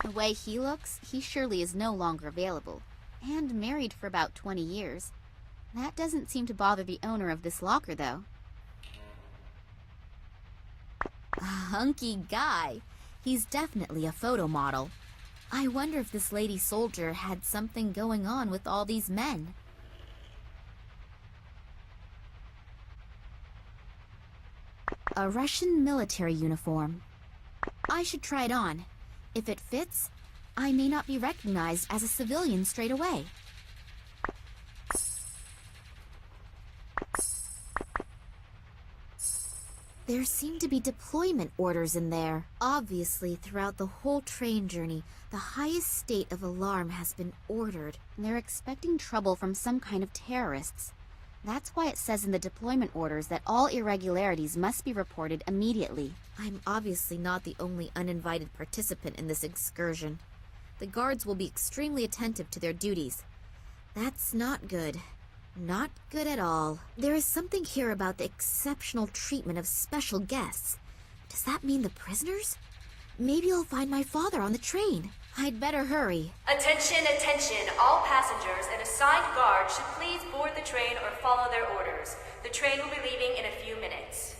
The way he looks, he surely is no longer available. And married for about 20 years. That doesn't seem to bother the owner of this locker, though. A hunky guy. He's definitely a photo model. I wonder if this lady soldier had something going on with all these men. A Russian military uniform. I should try it on. If it fits, I may not be recognized as a civilian straight away. There seem to be deployment orders in there. Obviously, throughout the whole train journey, the highest state of alarm has been ordered. They're expecting trouble from some kind of terrorists. That's why it says in the deployment orders that all irregularities must be reported immediately. I'm obviously not the only uninvited participant in this excursion. The guards will be extremely attentive to their duties. That's not good. Not good at all. There is something here about the exceptional treatment of special guests. Does that mean the prisoners? Maybe I'll find my father on the train. I'd better hurry. Attention, attention. All passengers and assigned guards should please board the train or follow their orders. The train will be leaving in a few minutes.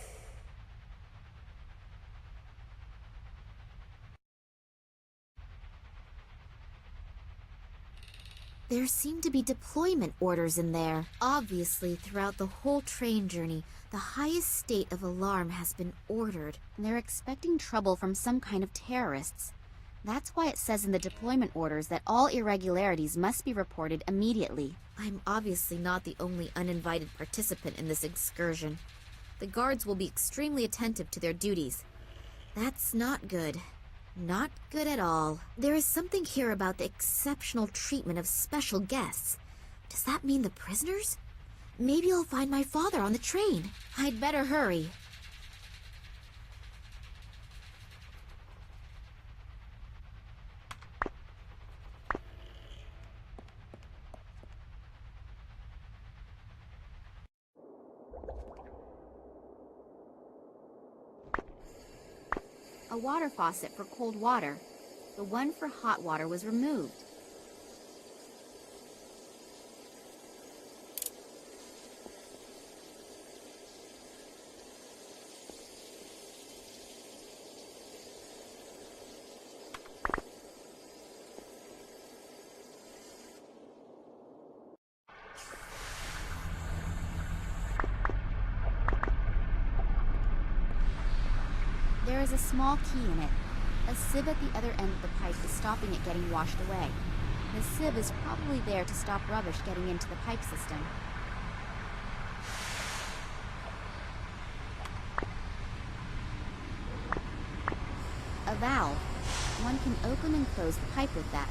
There seem to be deployment orders in there. Obviously, throughout the whole train journey, the highest state of alarm has been ordered. They're expecting trouble from some kind of terrorists. That's why it says in the deployment orders that all irregularities must be reported immediately. I'm obviously not the only uninvited participant in this excursion. The guards will be extremely attentive to their duties. That's not good. Not good at all. There is something here about the exceptional treatment of special guests. Does that mean the prisoners? Maybe I'll find my father on the train. I'd better hurry. A water faucet for cold water. The one for hot water was removed. There is a small key in it. A sieve at the other end of the pipe is stopping it getting washed away. The sieve is probably there to stop rubbish getting into the pipe system. A valve. One can open and close the pipe with that.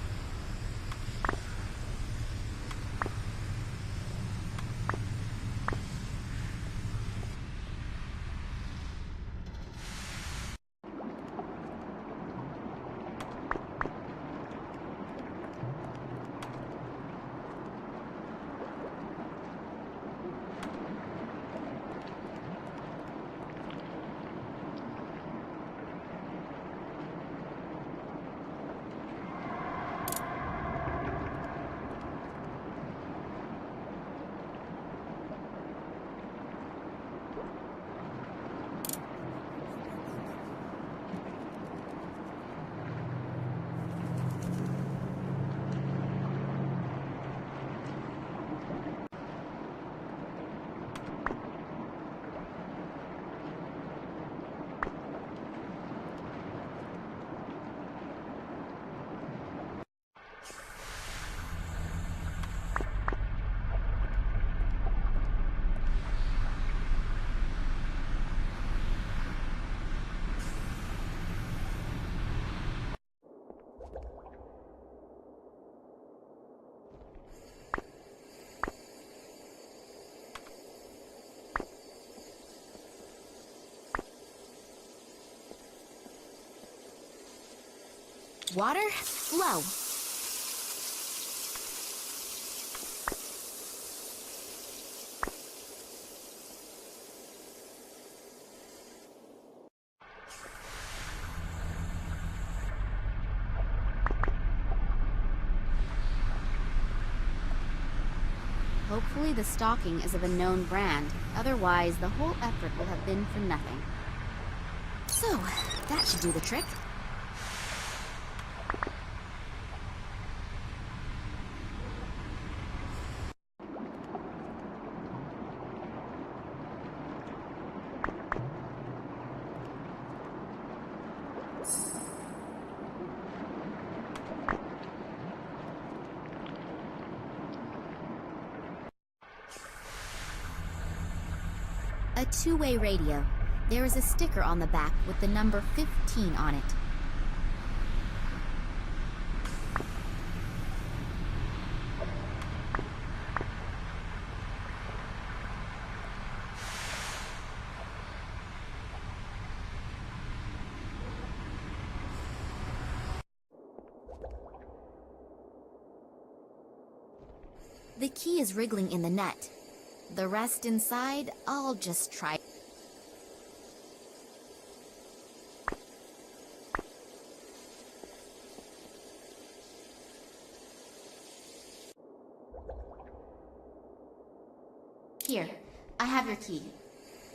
Water, low. Thankfully, the stocking is of a known brand. Otherwise, the whole effort will have been for nothing. So, that should do the trick. A two-way radio. There is a sticker on the back with the number 15 on it. The key is wriggling in the net. The rest inside, I'll just try. Here, I have your key.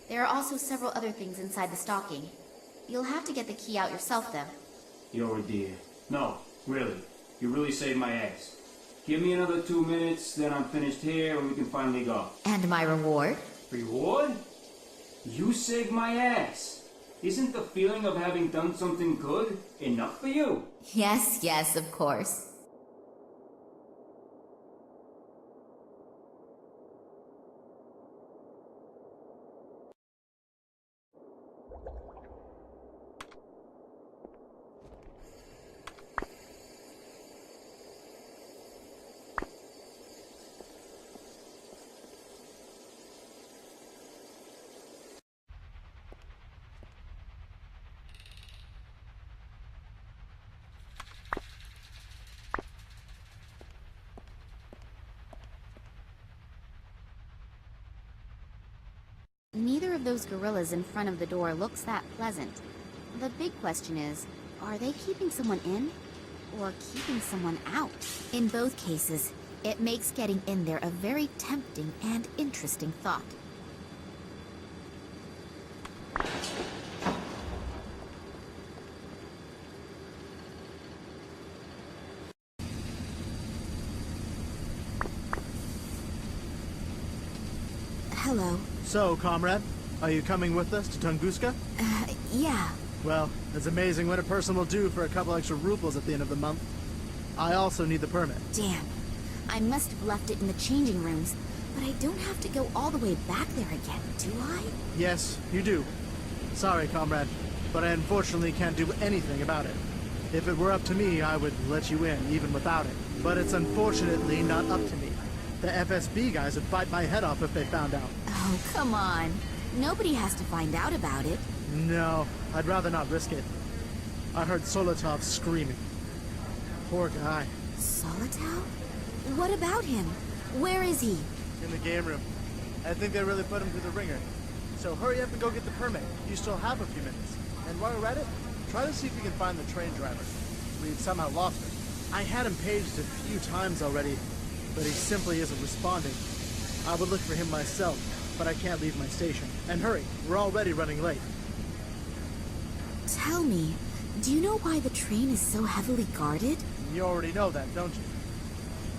There are also several other things inside the stocking. You'll have to get the key out yourself, though. You're a dear. No, really. You really saved my ass. Give me another 2 minutes, then I'm finished here and we can finally go. And my reward? Reward? You saved my ass. Isn't the feeling of having done something good enough for you? Yes, of course. Neither of those gorillas in front of the door looks that pleasant. The big question is, are they keeping someone in or keeping someone out? In both cases, it makes getting in there a very tempting and interesting thought. Hello. So, comrade, are you coming with us to Tunguska? Yeah. Well, it's amazing what a person will do for a couple extra rubles at the end of the month. I also need the permit. Damn. I must have left it in the changing rooms, but I don't have to go all the way back there again, do I? Yes, you do. Sorry, comrade, but I unfortunately can't do anything about it. If it were up to me, I would let you in, even without it. But it's unfortunately not up to me. The FSB guys would bite my head off if they found out. Oh, come on. Nobody has to find out about it. No, I'd rather not risk it. I heard Solotov screaming. Poor guy. Solotov? What about him? Where is he? In the game room. I think they really put him through the ringer. So hurry up and go get the permit. You still have a few minutes. And while you're at it, try to see if you can find the train driver. We've somehow lost him. I had him paged a few times already, but he simply isn't responding. I would look for him myself, but I can't leave my station. And hurry, we're already running late. Tell me, do you know why the train is so heavily guarded? You already know that, don't you?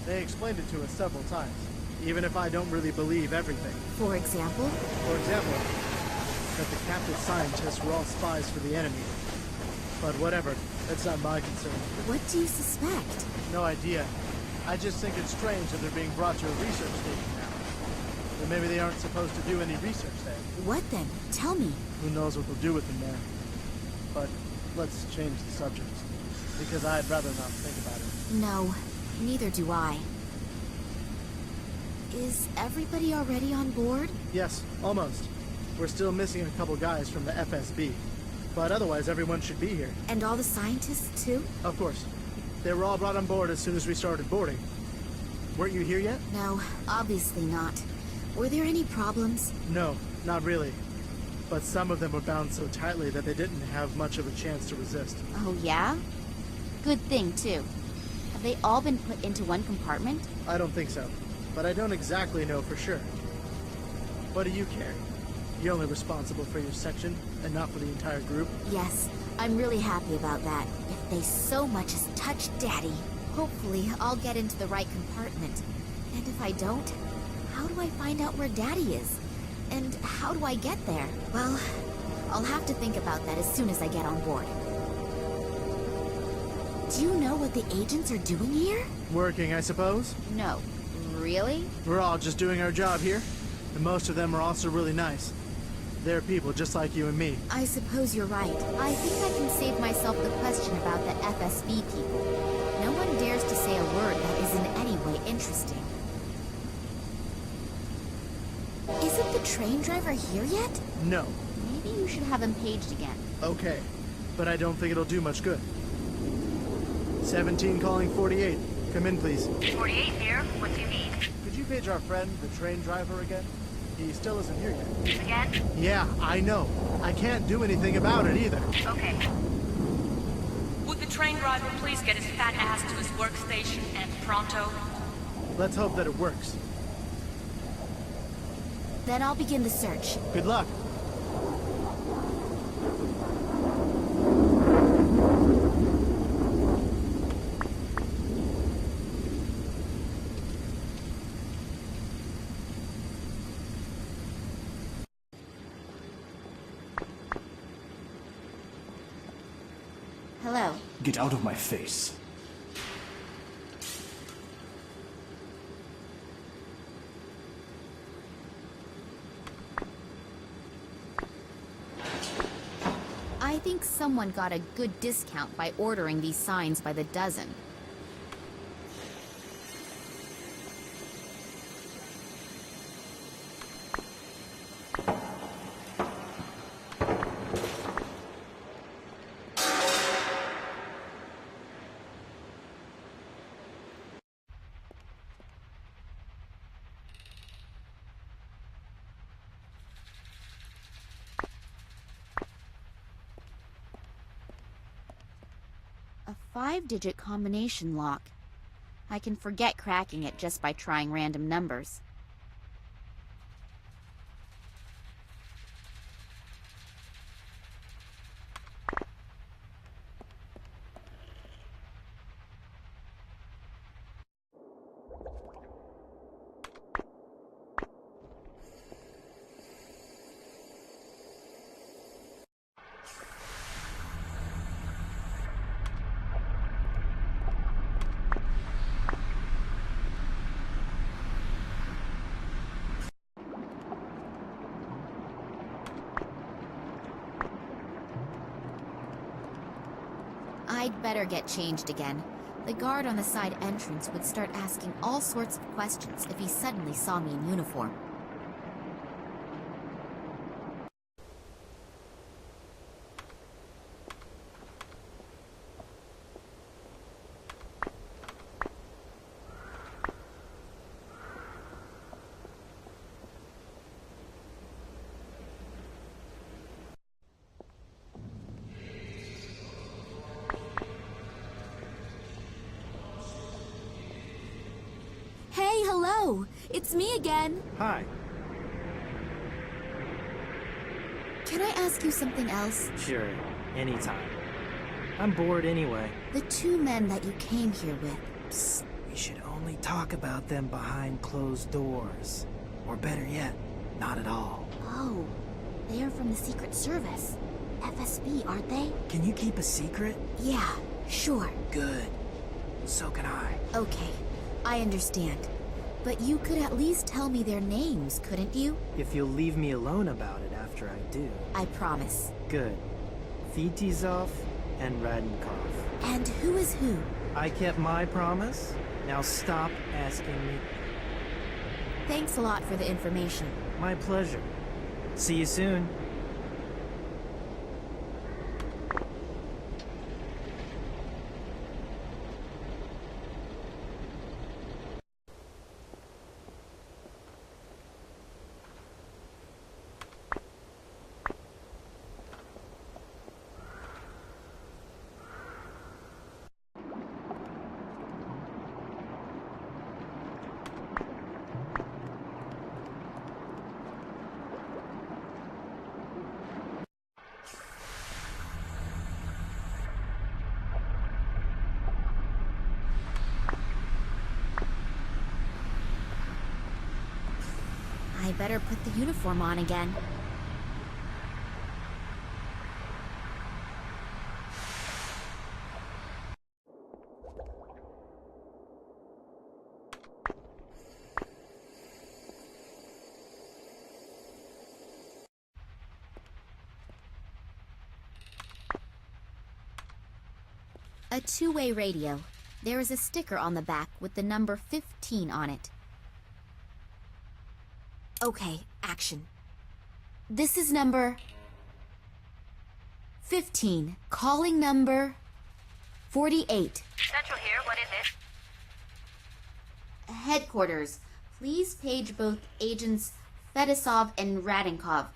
They explained it to us several times, even if I don't really believe everything. For example? For example, that the captive scientists were all spies for the enemy. But whatever, that's not my concern. What do you suspect? No idea. I just think it's strange that they're being brought to a research station now. Or maybe they aren't supposed to do any research there. What then? Tell me. Who knows what they'll do with them there. But let's change the subject, because I'd rather not think about it. No, neither do I. Is everybody already on board? Yes, almost. We're still missing a couple guys from the FSB. But otherwise, everyone should be here. And all the scientists, too? Of course. They were all brought on board as soon as we started boarding. Weren't you here yet? No, obviously not. Were there any problems? No, not really. But some of them were bound so tightly that they didn't have much of a chance to resist. Oh, yeah? Good thing, too. Have they all been put into one compartment? I don't think so. but I don't exactly know for sure. What do you care? You're only responsible for your section, and not for the entire group? Yes, I'm really happy about that. If they so much as touch Daddy, hopefully I'll get into the right compartment. And if I don't, how do I find out where Daddy is? And how do I get there? Well, I'll have to think about that as soon as I get on board. Do you know what the agents are doing here? Working, I suppose? No. Really? We're all just doing our job here, and most of them are also really nice. They're people just like you and me. I suppose you're right. I think I can save myself the question about the FSB people. No one dares to say a word that is in any way interesting. Isn't the train driver here yet? No. Maybe you should have him paged again. Okay, but I don't think it'll do much good. 17 calling 48. Come in, please. 48 here. What do you need? Could you page our friend, the train driver, again? He still isn't here yet. Again? Yeah, I know. I can't do anything about it either. Okay. Would the train driver please get his fat ass to his workstation and pronto? Let's hope that it works. Then I'll begin the search. Good luck. Hello. Get out of my face. I think someone got a good discount by ordering these signs by the dozen. A 5-digit combination lock. I can forget cracking it just by trying random numbers. I'd better get changed again. The guard on the side entrance would start asking all sorts of questions if he suddenly saw me in uniform. Hey, hello! It's me again! Hi. Can I ask you something else? Sure, anytime. I'm bored anyway. The 2 men that you came here with. Psst, we should only talk about them behind closed doors. Or better yet, not at all. Oh, they are from the Secret Service. FSB, aren't they? Can you keep a secret? Yeah, sure. Good. So can I. Okay, I understand. But you could at least tell me their names, couldn't you? If you'll leave me alone about it after I do. I promise. Good. Vitizov and Radenkov. And who is who? I kept my promise. Now stop asking me. Thanks a lot for the information. My pleasure. See you soon. better put the uniform on again. A two-way radio. There is a sticker on the back with the number 15 on it. Okay, action. This is number 15. Calling number 48. Central here, what is it? Headquarters. Please page both agents Fedosov and Radinkov.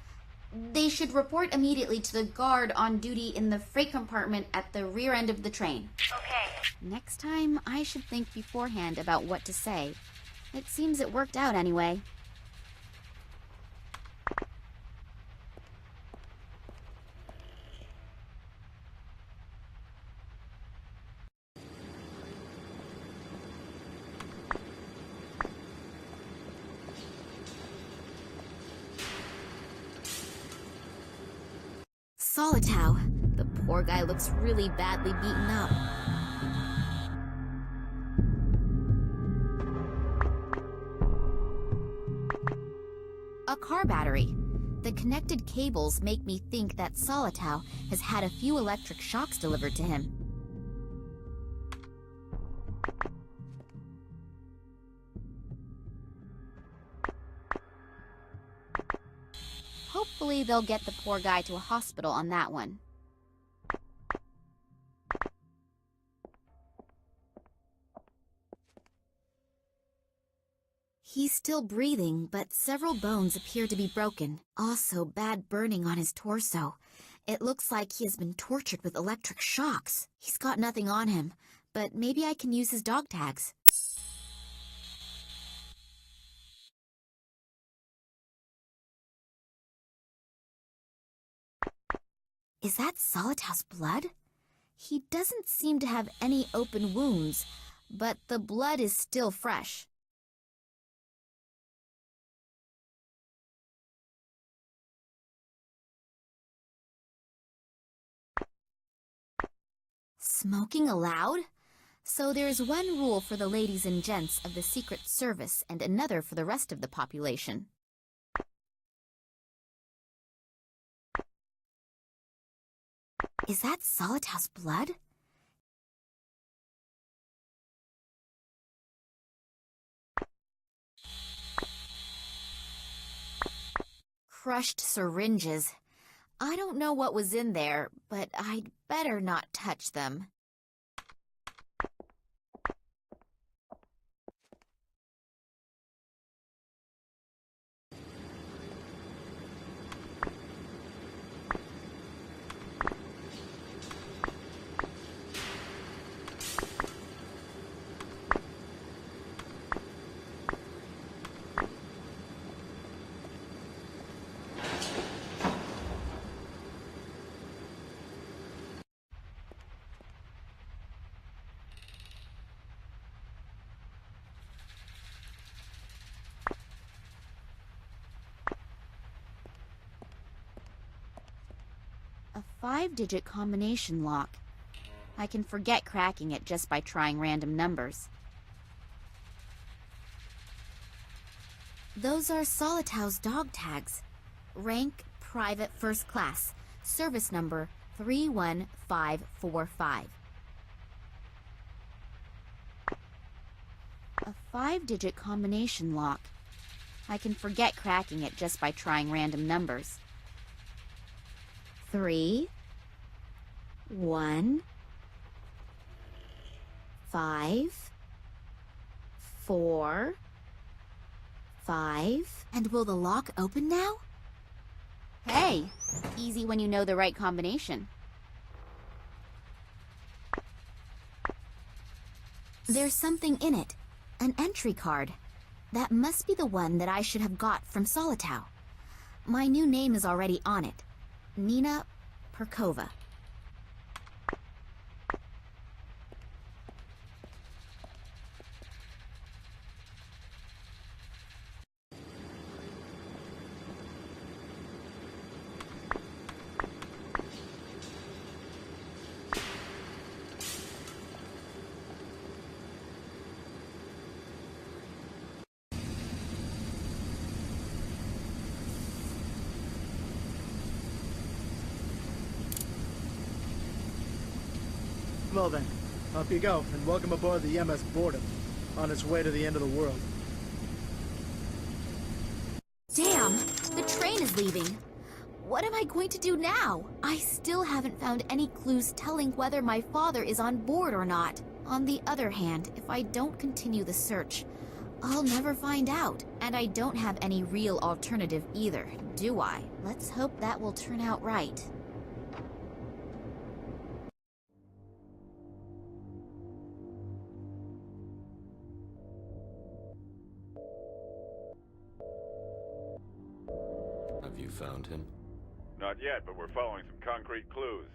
They should report immediately to the guard on duty in the freight compartment at the rear end of the train. Okay. Next time, I should think beforehand about what to say. It seems it worked out anyway. Solitow. The poor guy looks really badly beaten up. A car battery. The connected cables make me think that Solitow has had a few electric shocks delivered to him. Hopefully they'll get the poor guy to a hospital on that one. He's still breathing, but several bones appear to be broken. Also, bad burning on his torso. It looks like he has been tortured with electric shocks. He's got nothing on him, but maybe I can use his dog tags. Is that Solitow's blood? He doesn't seem to have any open wounds, but the blood is still fresh. Smoking allowed? So there's one rule for the ladies and gents of the Secret Service and another for the rest of the population. Is that Solitow's blood? Crushed syringes. I don't know what was in there, but I'd better not touch them. A 5-digit combination lock. I can forget cracking it just by trying random numbers. Those are Solitow's dog tags. Rank Private First Class. Service number 31545. A 5-digit combination lock. I can forget cracking it just by trying random numbers. 3, 1, 5, 4, 5. And will the lock open now? Hey, easy when you know the right combination. There's something in it. An entry card. That must be the one that I should have got from Solitow. My new name is already on it. Nina Perkova. Well then, up you go, and welcome aboard the MS Boredom, on its way to the end of the world. Damn! The train is leaving! What am I going to do now? I still haven't found any clues telling whether my father is on board or not. On the other hand, if I don't continue the search, I'll never find out. And I don't have any real alternative either, do I? Let's hope that will turn out right. Have you found him? Not yet, but we're following some concrete clues.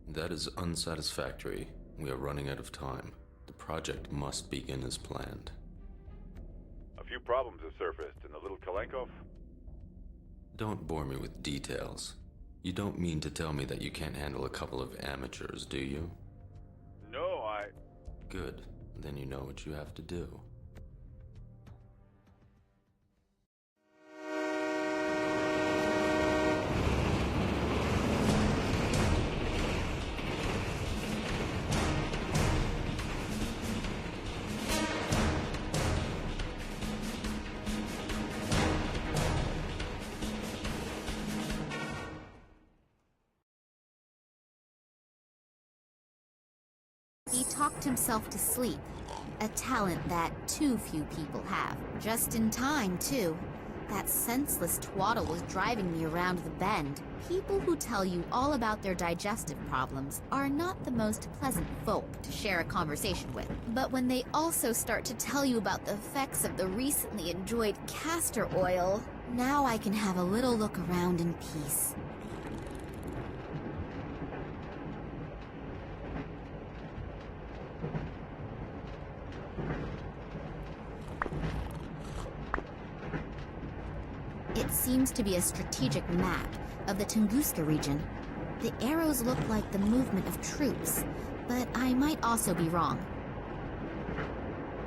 That is unsatisfactory. We are running out of time. The project must begin as planned. A few problems have surfaced in the little Kalenkov. Don't bore me with details. You don't mean to tell me that you can't handle a couple of amateurs, do you? No, Good. Then you know what you have to do. He talked himself to sleep, a talent that too few people have. Just in time, too. That senseless twaddle was driving me around the bend. People who tell you all about their digestive problems are not the most pleasant folk to share a conversation with. But when they also start to tell you about the effects of the recently enjoyed castor oil, now I can have a little look around in peace. It seems to be a strategic map of the Tunguska region. The arrows look like the movement of troops, but I might also be wrong.